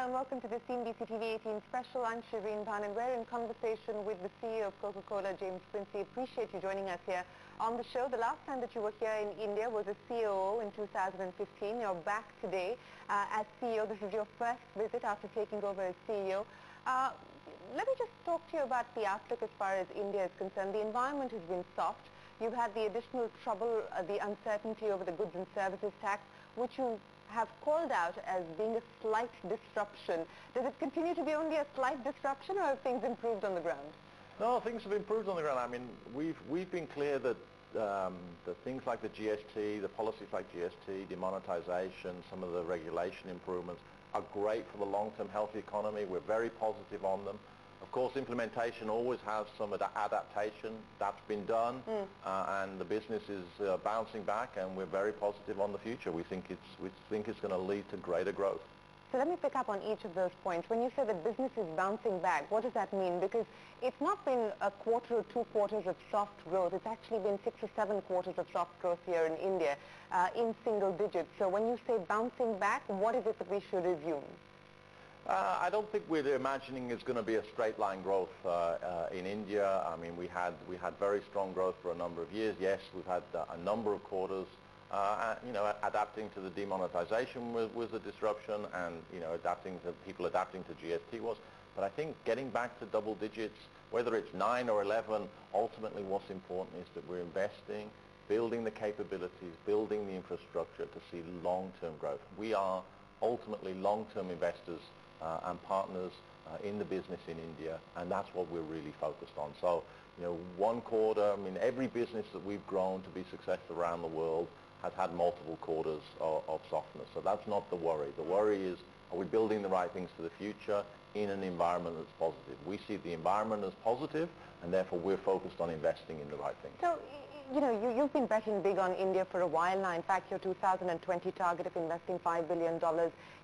and welcome to the CNBC TV 18 special. I'm Shireen Bhan and we're in conversation with the CEO of Coca-Cola, James Quincey. Appreciate you joining us here on the show. The last time that you were here in India was as COO in 2015. You're back today as CEO. This is your first visit after taking over as CEO. Let me just talk to you about the outlook as far as India is concerned. The environment has been soft. You've had the additional trouble, the uncertainty over the goods and services tax, which you have called out as being a slight disruption. Does it continue to be only a slight disruption, or have things improved on the ground? No, things have improved on the ground. I mean, we've been clear that the things like the GST, the policies like GST, demonetization, some of the regulation improvements are great for the long-term healthy economy. We're very positive on them. Of course, implementation always has some adaptation. That's been done, and the business is bouncing back, and we're very positive on the future. We think it's going to lead to greater growth. So let me pick up on each of those points. When you say the business is bouncing back, what does that mean? Because it's not been a quarter or 2 quarters of soft growth. It's actually been 6 or 7 quarters of soft growth here in India in single digits. So when you say bouncing back, what is it that we should assume? I don't think we're imagining it's going to be a straight line growth in India. I mean, we had very strong growth for a number of years. Yes, we've had a number of quarters. Adapting to the demonetization was a disruption, and people adapting to GST was. But I think getting back to double digits, whether it's 9 or 11, ultimately what's important is that we're investing, building the capabilities, building the infrastructure to see long-term growth. We are ultimately long-term investors and partners in the business in India, and that's what we're really focused on. So, 1 quarter, I mean, every business that we've grown to be successful around the world has had multiple quarters of softness. So that's not the worry. The worry is, are we building the right things for the future in an environment that's positive? We see the environment as positive, and therefore we're focused on investing in the right things. So, you've been betting big on India for a while now. In fact, your 2020 target of investing $5 billion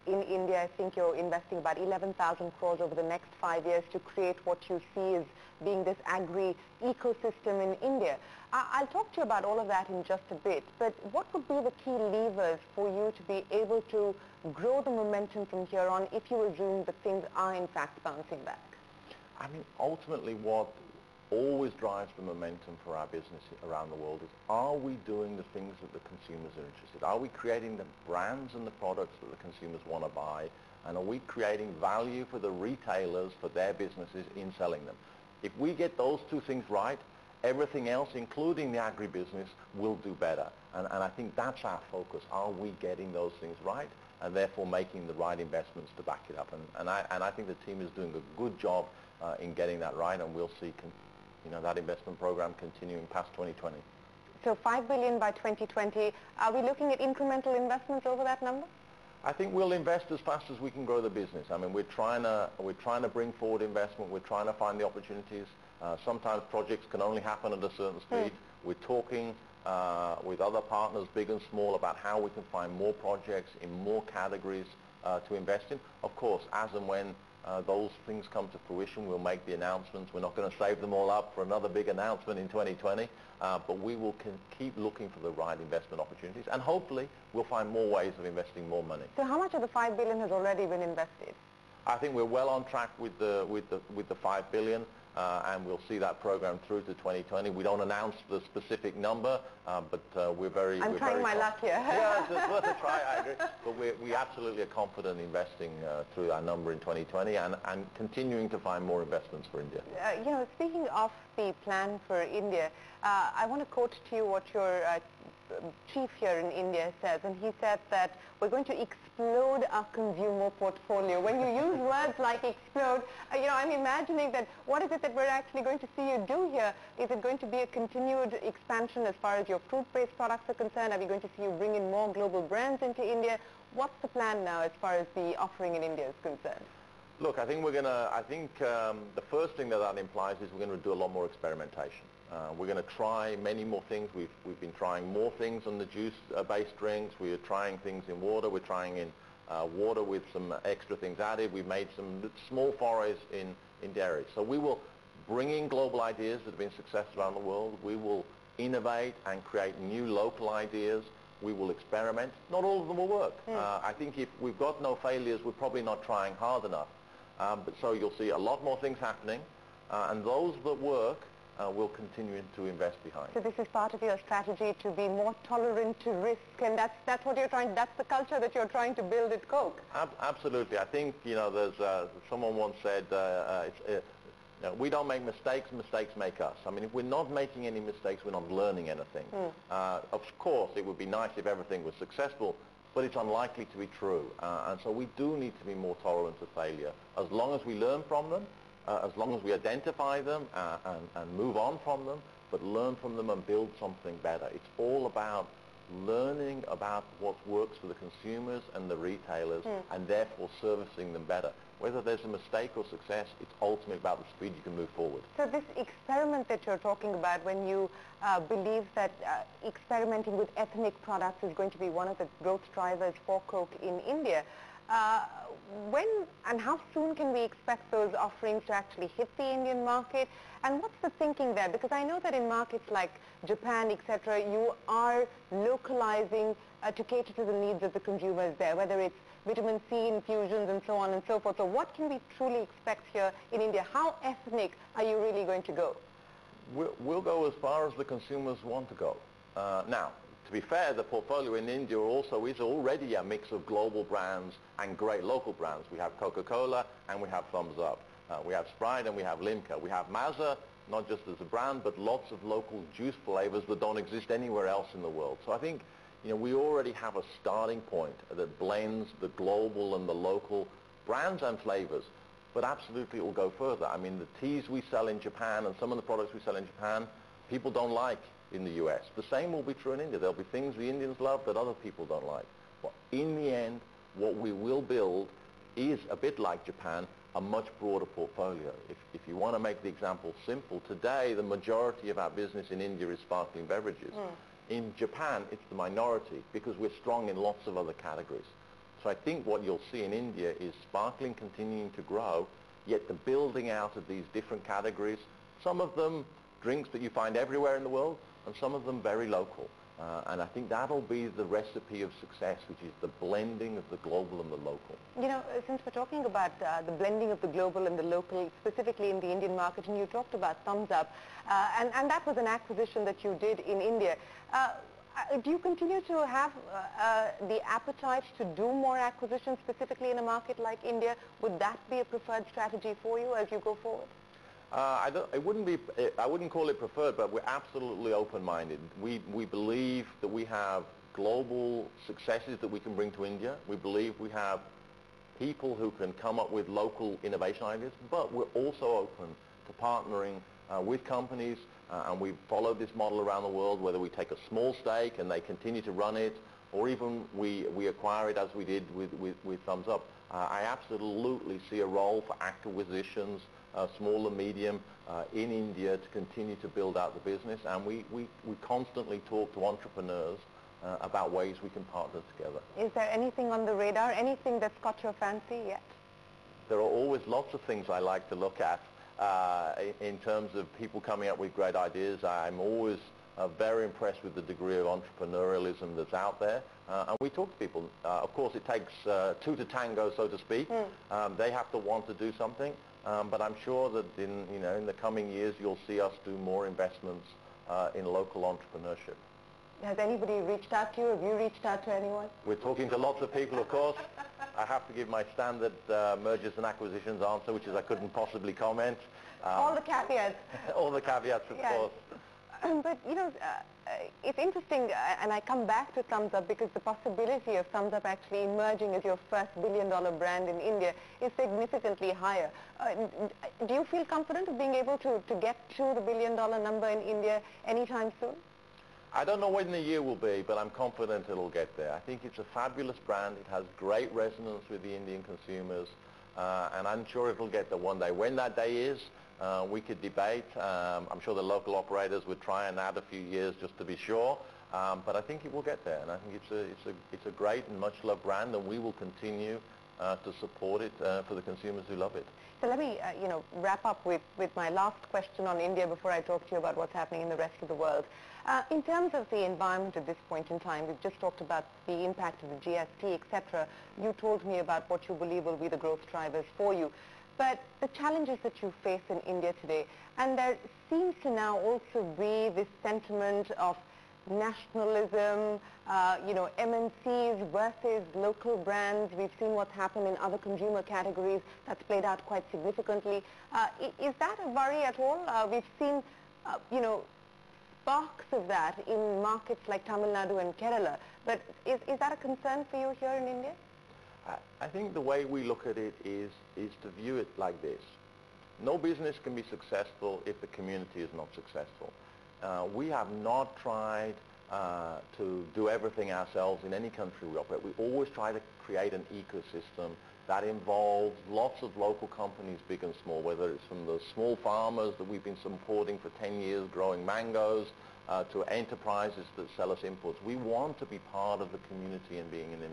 in India, I think you're investing about 11,000 crores over the next 5 years to create what you see as being this agri-ecosystem in India. I'll talk to you about all of that in just a bit, but what would be the key levers for you to be able to grow the momentum from here on if you assume that things are in fact bouncing back? I mean, ultimately what always drives the momentum for our business around the world is, are we doing the things that the consumers are interested in? Are we creating the brands and the products that the consumers want to buy? And are we creating value for the retailers, for their businesses in selling them? If we get those 2 things right, everything else, including the agribusiness, will do better. And I think that's our focus. Are we getting those things right? And therefore making the right investments to back it up. And I think the team is doing a good job in getting that right, and we'll see that investment program continuing past 2020. So $5 billion by 2020. Are we looking at incremental investments over that number? I think we'll invest as fast as we can grow the business. I mean, we're trying to bring forward investment. We're trying to find the opportunities. Sometimes projects can only happen at a certain speed. We're talking with other partners, big and small, about how we can find more projects in more categories to invest in. Of course, as and when those things come to fruition, we'll make the announcements. We're not going to save them all up for another big announcement in 2020, but we will keep looking for the right investment opportunities, and hopefully we'll find more ways of investing more money. So how much of the $5 billion has already been invested? I think we're well on track with the $5 billion, and we'll see that program through to 2020. We don't announce the specific number, but we're very... I'm trying my luck here. Yeah, it's worth a try, I agree. But we absolutely are confident investing through our number in 2020 and continuing to find more investments for India. Speaking of the plan for India, I want to quote to you what your chief here in India says, and he said that we're going to explode our consumer portfolio. When you use words like explode, I'm imagining that what is it that we're actually going to see you do here? Is it going to be a continued expansion as far as your fruit-based products are concerned? Are we going to see you bring in more global brands into India? What's the plan now as far as the offering in India is concerned? Look, I think the first thing that implies is we're going to do a lot more experimentation. We're going to try many more things. We've been trying more things on the juice-based drinks. We are trying things in water. We're trying in water with some extra things added. We've made some small forays in dairy. So we will bring in global ideas that have been successful around the world. We will innovate and create new local ideas. we will experiment. Not all of them will work. I think if we've got no failures, we're probably not trying hard enough. But so you'll see a lot more things happening, and those that work, we'll continue to invest behind. So this is part of your strategy to be more tolerant to risk, and that's what you're trying, that's the culture that you're trying to build at Coke. Absolutely. I think, there's, someone once said, we don't make mistakes, mistakes make us. I mean, if we're not making any mistakes, we're not learning anything. Of course, it would be nice if everything was successful, but it's unlikely to be true. And so we do need to be more tolerant to failure. As long as we learn from them, as long as we identify them and move on from them, but learn from them and build something better. It's all about learning about what works for the consumers and the retailers, and therefore servicing them better. Whether there's a mistake or success, it's ultimately about the speed you can move forward. So this experiment that you're talking about, when you believe that experimenting with ethnic products is going to be one of the growth drivers for Coke in India, when and how soon can we expect those offerings to actually hit the Indian market? And what's the thinking there? Because I know that in markets like Japan, etc., you are localizing to cater to the needs of the consumers there, whether it's vitamin C infusions and so on and so forth. So what can we truly expect here in India? How ethnic are you really going to go? We'll go as far as the consumers want to go. Now, to be fair, the portfolio in India also is already a mix of global brands and great local brands. We have Coca-Cola and we have Thumbs Up. We have Sprite and we have Limca. We have Mazza, not just as a brand, but lots of local juice flavors that don't exist anywhere else in the world. So I think, we already have a starting point that blends the global and the local brands and flavors. But absolutely it will go further. I mean, the teas we sell in Japan and some of the products we sell in Japan, people don't like in the US. The same will be true in India. There'll be things the Indians love that other people don't like. But in the end, what we will build is, a bit like Japan, a much broader portfolio. If you want to make the example simple, today the majority of our business in India is sparkling beverages. In Japan, it's the minority because we're strong in lots of other categories. So I think what you'll see in India is sparkling continuing to grow, yet the building out of these different categories, some of them drinks that you find everywhere in the world, and some of them very local. And I think that'll be the recipe of success, which is the blending of the global and the local. Since we're talking about the blending of the global and the local, specifically in the Indian market, and you talked about Thumbs Up, and that was an acquisition that you did in India. Do you continue to have the appetite to do more acquisitions, specifically in a market like India? Would that be a preferred strategy for you as you go forward? I wouldn't call it preferred, but we're absolutely open-minded. We believe that we have global successes that we can bring to India. We believe we have people who can come up with local innovation ideas, but we're also open to partnering with companies, and we've followed this model around the world, whether we take a small stake and they continue to run it, or even we acquire it as we did with Thumbs Up. I absolutely see a role for acquisitions, small and medium, in India to continue to build out the business, and we constantly talk to entrepreneurs about ways we can partner together. Is there anything on the radar, anything that's caught your fancy yet? There are always lots of things I like to look at in terms of people coming up with great ideas. I'm always very impressed with the degree of entrepreneurialism that's out there, and we talk to people. Of course, it takes two to tango, so to speak. They have to want to do something. But I'm sure that in the coming years you'll see us do more investments in local entrepreneurship. Has anybody reached out to you? Have you reached out to anyone? We're talking to lots of people, of course. I have to give my standard mergers and acquisitions answer, which is I couldn't possibly comment. All the caveats. All the caveats, of course. But, it's interesting, and I come back to Thumbs Up because the possibility of Thumbs Up actually emerging as your first billion-dollar brand in India is significantly higher. Do you feel confident of being able to get to the billion-dollar number in India anytime soon? I don't know when the year will be, but I'm confident it'll get there. I think it's a fabulous brand. It has great resonance with the Indian consumers, and I'm sure it'll get there one day. When that day is, we could debate. I'm sure the local operators would try and add a few years just to be sure, but I think it will get there, and I think it's a great and much-loved brand, and we will continue to support it for the consumers who love it. So let me, wrap up with my last question on India before I talk to you about what's happening in the rest of the world. In terms of the environment at this point in time, we've just talked about the impact of the GST, etc. You told me about what you believe will be the growth drivers for you. But the challenges that you face in India today, and there seems to now also be this sentiment of nationalism, MNCs versus local brands. We've seen what's happened in other consumer categories. That's played out quite significantly. Is that a worry at all? We've seen, sparks of that in markets like Tamil Nadu and Kerala. But is that a concern for you here in India? I think the way we look at it is to view it like this. No business can be successful if the community is not successful. We have not tried to do everything ourselves in any country we operate. We always try to create an ecosystem that involves lots of local companies, big and small, whether it's from the small farmers that we've been supporting for 10 years growing mangoes, to enterprises that sell us inputs. We want to be part of the community and being an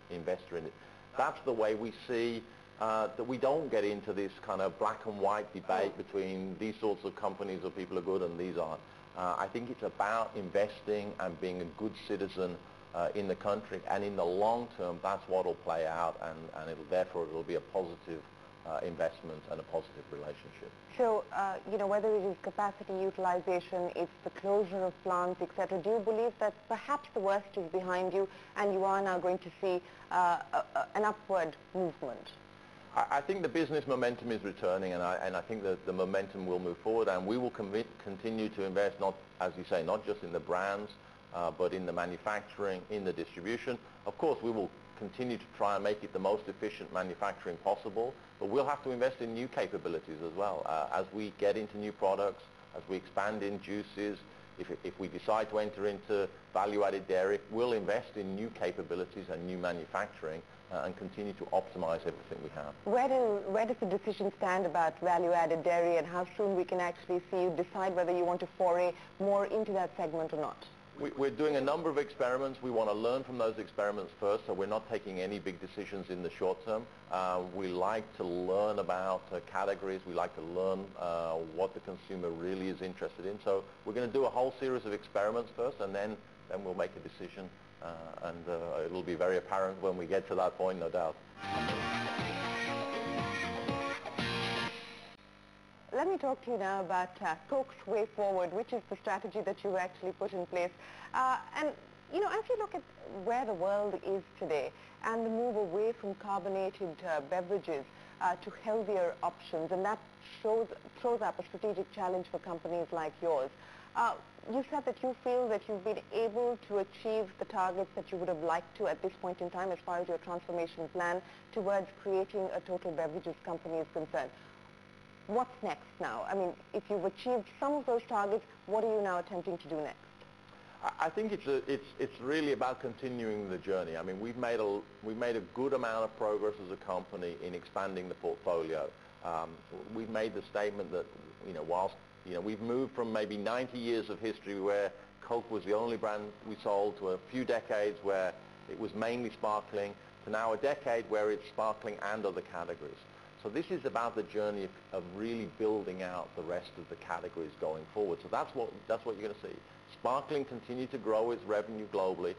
investor in it. That's the way we see that we don't get into this kind of black and white debate between these sorts of companies or people are good and these aren't. I think it's about investing and being a good citizen in the country, and in the long term that's what will play out, and therefore it will be a positive investment and a positive relationship. So, whether it is capacity utilization, it's the closure of plants, etc., do you believe that perhaps the worst is behind you and you are now going to see an upward movement? I think the business momentum is returning, and I think that the momentum will move forward, and we will continue to invest, not, as you say, not just in the brands, but in the manufacturing, in the distribution. Of course, we will continue to try and make it the most efficient manufacturing possible, but we'll have to invest in new capabilities as well. As we get into new products, as we expand in juices, if we decide to enter into value-added dairy, we'll invest in new capabilities and new manufacturing and continue to optimize everything we have. Where does the decision stand about value-added dairy, and how soon we can actually see you decide whether you want to foray more into that segment or not? We're doing a number of experiments. We want to learn from those experiments first, so we're not taking any big decisions in the short term. We like to learn about categories. We like to learn what the consumer really is interested in. So we're going to do a whole series of experiments first, and then we'll make a decision, and it'll be very apparent when we get to that point, no doubt. Let me talk to you now about Coke's Way Forward, which is the strategy that you actually put in place. And, as you look at where the world is today and the move away from carbonated beverages to healthier options, and that throws up a strategic challenge for companies like yours. You said that you feel that you've been able to achieve the targets that you would have liked to at this point in time as far as your transformation plan towards creating a total beverages company is concerned. What's next now? I mean, if you've achieved some of those targets, what are you now attempting to do next? I think it's really about continuing the journey. I mean, we've made a good amount of progress as a company in expanding the portfolio. We've made the statement that, whilst we've moved from maybe 90 years of history where Coke was the only brand we sold, to a few decades where it was mainly sparkling, to now a decade where it's sparkling and other categories. So this is about the journey of really building out the rest of the categories going forward. So that's what you're going to see. Sparkling continue to grow its revenue globally,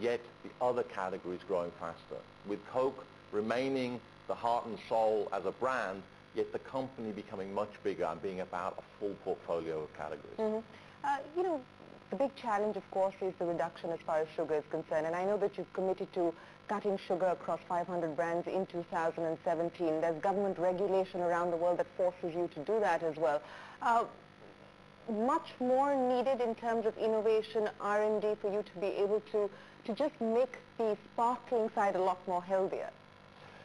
yet the other categories growing faster. With Coke remaining the heart and soul as a brand, yet the company becoming much bigger and being about a full portfolio of categories. Mm-hmm. The big challenge, of course, is the reduction as far as sugar is concerned. And I know that you've committed to cutting sugar across 500 brands in 2017. There's government regulation around the world that forces you to do that as well. Much more needed in terms of innovation, R&D, for you to be able to just make the sparkling side a lot more healthier.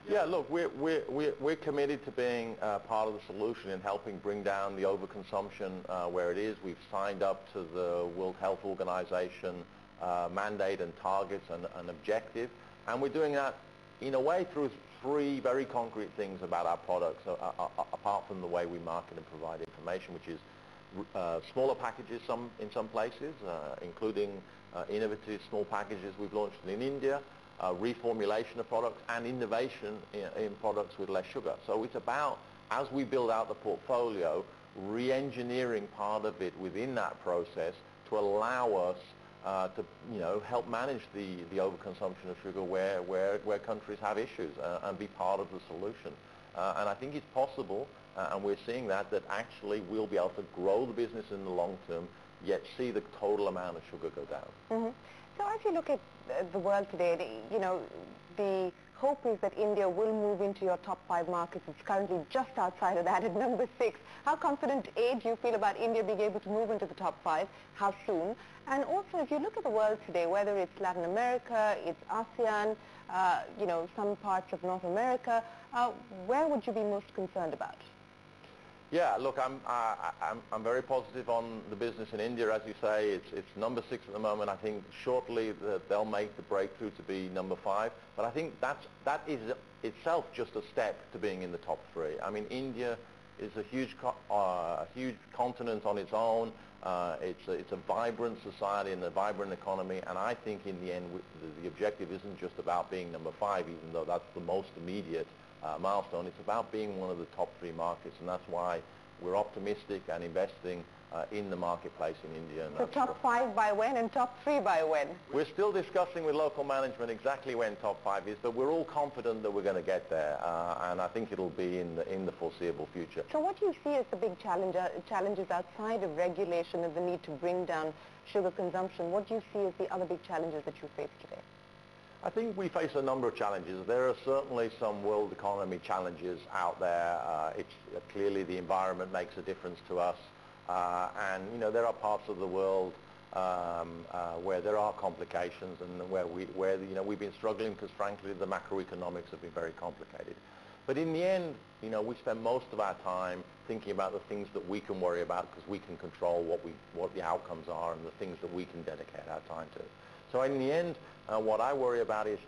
Yeah, look, we're committed to being part of the solution in helping bring down the overconsumption where it is. We've signed up to the World Health Organization mandate and targets and objective, and we're doing that in a way through three very concrete things about our products, apart from the way we market and provide information, which is smaller packages in some places, including innovative small packages we've launched in India. reformulation of products, and innovation in products with less sugar. So it's about, as we build out the portfolio, re-engineering part of it within that process to allow us to help manage the overconsumption of sugar where countries have issues and be part of the solution. And I think it's possible, and we're seeing that actually we'll be able to grow the business in the long term, yet see the total amount of sugar go down. Mm-hmm. So as you look at the world today, the hope is that India will move into your top 5 markets. It's currently just outside of that at number 6. How confident, A, do you feel about India being able to move into the top 5? How soon? And also, if you look at the world today, whether it's Latin America, it's ASEAN, some parts of North America, where would you be most concerned about? Yeah, look, I'm very positive on the business in India. As you say, it's number 6 at the moment. I think shortly they'll make the breakthrough to be number 5. But I think that is itself just a step to being in the top 3. I mean, India is a huge continent on its own. It's a vibrant society and a vibrant economy. And I think in the end, the objective isn't just about being number 5, even though that's the most immediate milestone. It's about being one of the top 3 markets, and that's why we're optimistic and investing in the marketplace in India. And so top 5 by when and top 3 by when? We're still discussing with local management exactly when top 5 is, but we're all confident that we're going to get there, and I think it'll be in the foreseeable future. So what do you see as the big challenges outside of regulation and the need to bring down sugar consumption? What do you see as the other big challenges that you face today? I think we face a number of challenges. There are certainly some world economy challenges out there. Clearly the environment makes a difference to us, and there are parts of the world where there are complications and where we've been struggling because frankly the macroeconomics have been very complicated. But in the end, we spend most of our time thinking about the things that we can worry about because we can control what the outcomes are and the things that we can dedicate our time to. So in the end, what I worry about is,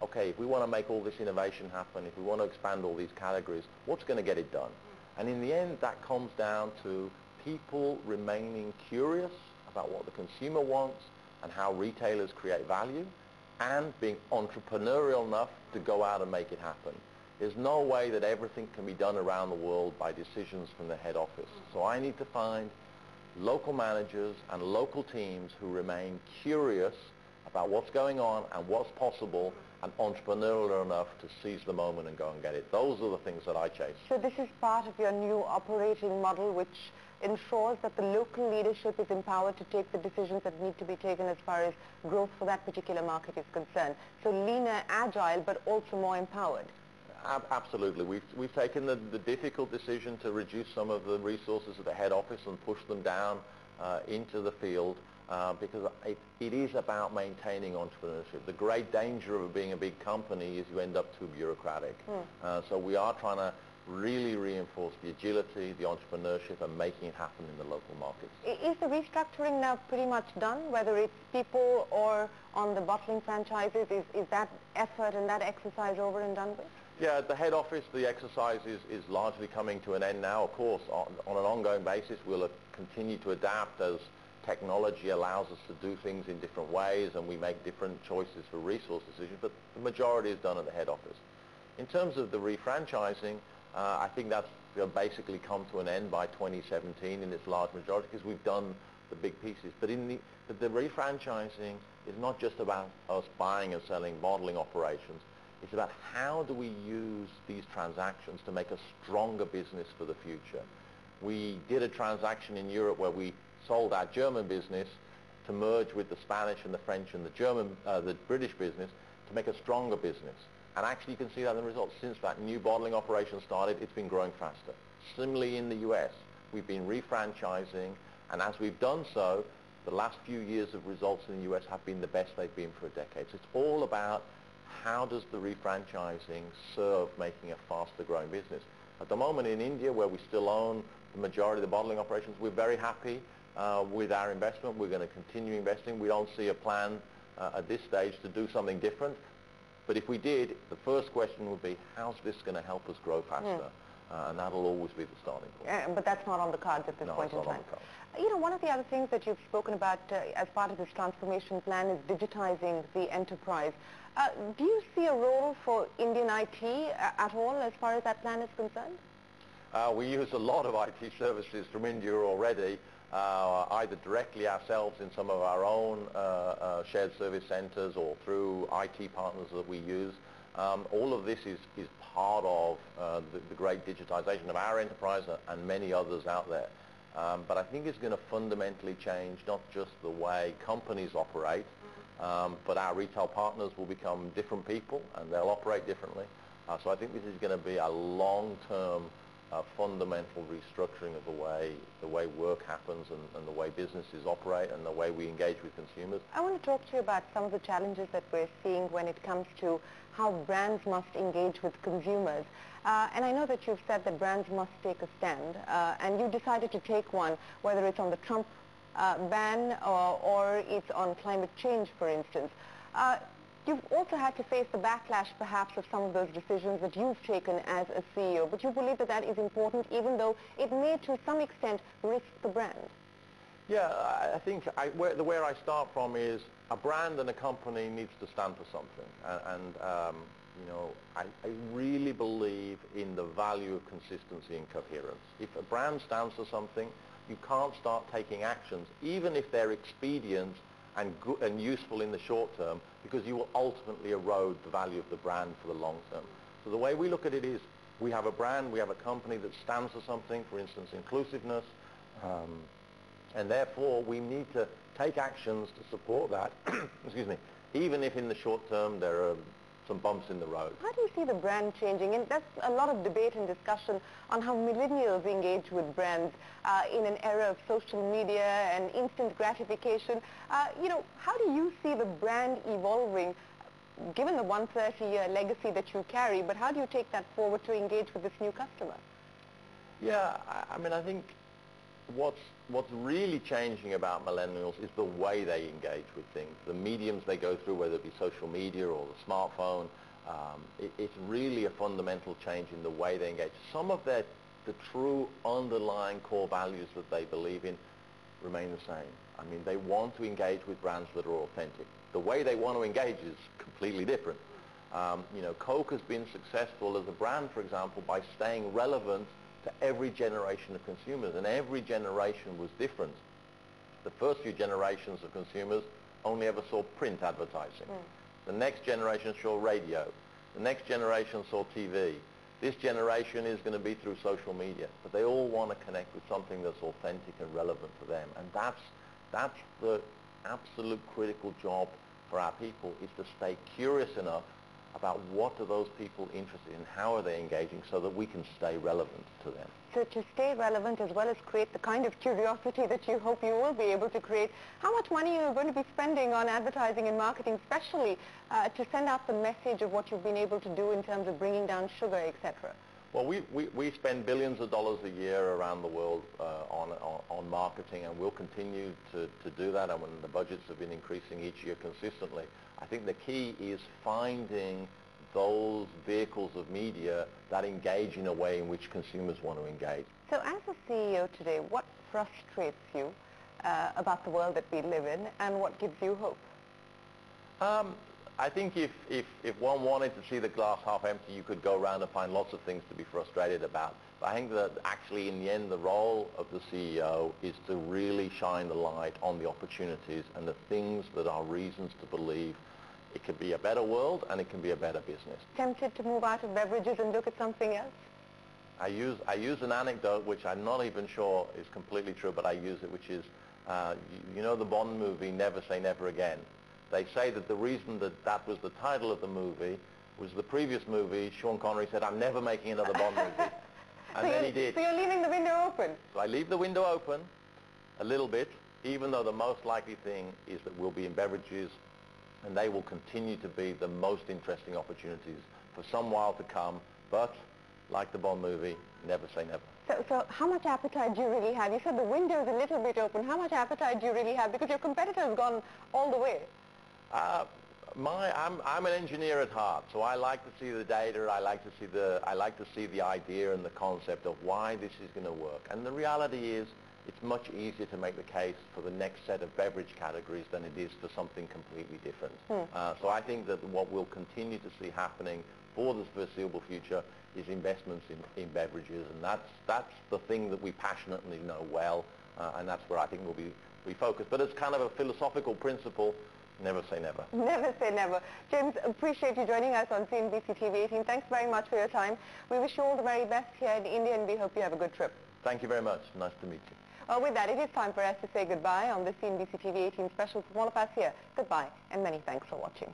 okay, if we want to make all this innovation happen, if we want to expand all these categories, what's going to get it done? And in the end, that comes down to people remaining curious about what the consumer wants and how retailers create value, and being entrepreneurial enough to go out and make it happen. There's no way that everything can be done around the world by decisions from the head office. So I need to find local managers and local teams who remain curious about what's going on and what's possible and entrepreneurial enough to seize the moment and go and get it. Those are the things that I chase. So this is part of your new operating model which ensures that the local leadership is empowered to take the decisions that need to be taken as far as growth for that particular market is concerned. So leaner, agile, but also more empowered. Absolutely. We've taken the difficult decision to reduce some of the resources at the head office and push them down into the field because it is about maintaining entrepreneurship. The great danger of being a big company is you end up too bureaucratic. So we are trying to really reinforce the agility, the entrepreneurship, and making it happen in the local markets. Is the restructuring now pretty much done, whether it's people or on the bottling franchises? Is that effort and that exercise over and done with? Yeah, at the head office, the exercise is largely coming to an end now. Of course, on an ongoing basis, we'll continue to adapt as technology allows us to do things in different ways and we make different choices for resource decisions, but the majority is done at the head office. In terms of the refranchising, I think that's basically come to an end by 2017 in its large majority because we've done the big pieces. But the refranchising is not just about us buying and selling bottling operations. It's about how do we use these transactions to make a stronger business for the future. We did a transaction in Europe where we sold our German business to merge with the Spanish and the French and the British business to make a stronger business. And actually you can see that in the results. Since that new bottling operation started, it's been growing faster. Similarly in the US, we've been refranchising, and as we've done so, the last few years of results in the US have been the best they've been for a decade. So it's all about how does the refranchising serve making a faster growing business. At the moment in India, where we still own the majority of the bottling operations, we're very happy with our investment. We're going to continue investing. We don't see a plan at this stage to do something different. But if we did, the first question would be, how's this going to help us grow faster? and that'll always be the starting point. But that's not on the cards at this point in time. No, it's not on the cards. You know, one of the other things that you've spoken about as part of this transformation plan is digitizing the enterprise. Do you see a role for Indian IT at all as far as that plan is concerned? We use a lot of IT services from India already, either directly ourselves in some of our own shared service centers or through IT partners that we use. All of this is part of the great digitization of our enterprise and many others out there. But I think it's going to fundamentally change not just the way companies operate, but our retail partners will become different people and they'll operate differently. So I think this is going to be a long-term fundamental restructuring of the way work happens and the way businesses operate and the way we engage with consumers. I want to talk to you about some of the challenges that we're seeing when it comes to how brands must engage with consumers. And I know that you've said that brands must take a stand, and you decided to take one, whether it's on the Trump ban or it's on climate change, for instance. You've also had to face the backlash, perhaps, of some of those decisions that you've taken as a CEO, but you believe that that is important, even though it may, to some extent, risk the brand. Yeah, I think where I start from is a brand and a company needs to stand for something, you know, I really believe in the value of consistency and coherence. If a brand stands for something, you can't start taking actions, even if they're expedient and good and useful in the short term, because you will ultimately erode the value of the brand for the long term. So the way we look at it is, we have a brand, we have a company that stands for something, for instance, inclusiveness, and therefore we need to take actions to support that, excuse me, even if in the short term there are some bumps in the road. How do you see the brand changing? And that's a lot of debate and discussion on how millennials engage with brands in an era of social media and instant gratification. You know, how do you see the brand evolving, given the 130-year legacy that you carry, but how do you take that forward to engage with this new customer? Yeah, I mean, I think what's really changing about millennials is the way they engage with things, the mediums they go through, whether it be social media or the smartphone. It's really a fundamental change in the way they engage. Some of the true underlying core values that they believe in remain the same. I mean, they want to engage with brands that are authentic. The way they want to engage is completely different. You know, Coke has been successful as a brand, for example, by staying relevant to every generation of consumers, and every generation was different. The first few generations of consumers only ever saw print advertising. The next generation saw radio. The next generation saw TV. This generation is going to be through social media, but they all want to connect with something that's authentic and relevant to them, and that's the absolute critical job for our people, is to stay curious enough about what are those people interested in, how are they engaging, so that we can stay relevant to them. So to stay relevant as well as create the kind of curiosity that you hope you will be able to create, how much money are you going to be spending on advertising and marketing, especially to send out the message of what you've been able to do in terms of bringing down sugar, etc.? Well, we spend billions of dollars a year around the world on marketing, and we'll continue to do that, and when the budgets have been increasing each year consistently. I think the key is finding those vehicles of media that engage in a way in which consumers want to engage. So as a CEO today, what frustrates you about the world that we live in, and what gives you hope? I think if one wanted to see the glass half empty, you could go around and find lots of things to be frustrated about. But I think that actually in the end the role of the CEO is to really shine the light on the opportunities and the things that are reasons to believe it could be a better world and it can be a better business. Tempted to move out of beverages and look at something else? I use an anecdote which I'm not even sure is completely true, but I use it, which is, you know the Bond movie, Never Say Never Again? They say that the reason that was the title of the movie was the previous movie, Sean Connery said, "I'm never making another Bond movie." And then he did. So you're leaving the window open? So I leave the window open a little bit, even though the most likely thing is that we'll be in beverages, and they will continue to be the most interesting opportunities for some while to come. But, like the Bond movie, never say never. So how much appetite do you really have? You said the window is a little bit open. How much appetite do you really have? Because your competitor has gone all the way. I'm an engineer at heart, so I like to see the data. I like to see the idea and the concept of why this is going to work. And the reality is, it's much easier to make the case for the next set of beverage categories than it is for something completely different. So I think that what we'll continue to see happening for the foreseeable future is investments in beverages, and that's the thing that we passionately know well, and that's where I think we'll be focused. But as kind of a philosophical principle, never say never. Never say never. James, appreciate you joining us on CNBC TV 18. Thanks very much for your time. We wish you all the very best here in India, and we hope you have a good trip. Thank you very much. Nice to meet you. Well, with that, it is time for us to say goodbye on the CNBC TV 18 special. From all of us here, goodbye, and many thanks for watching.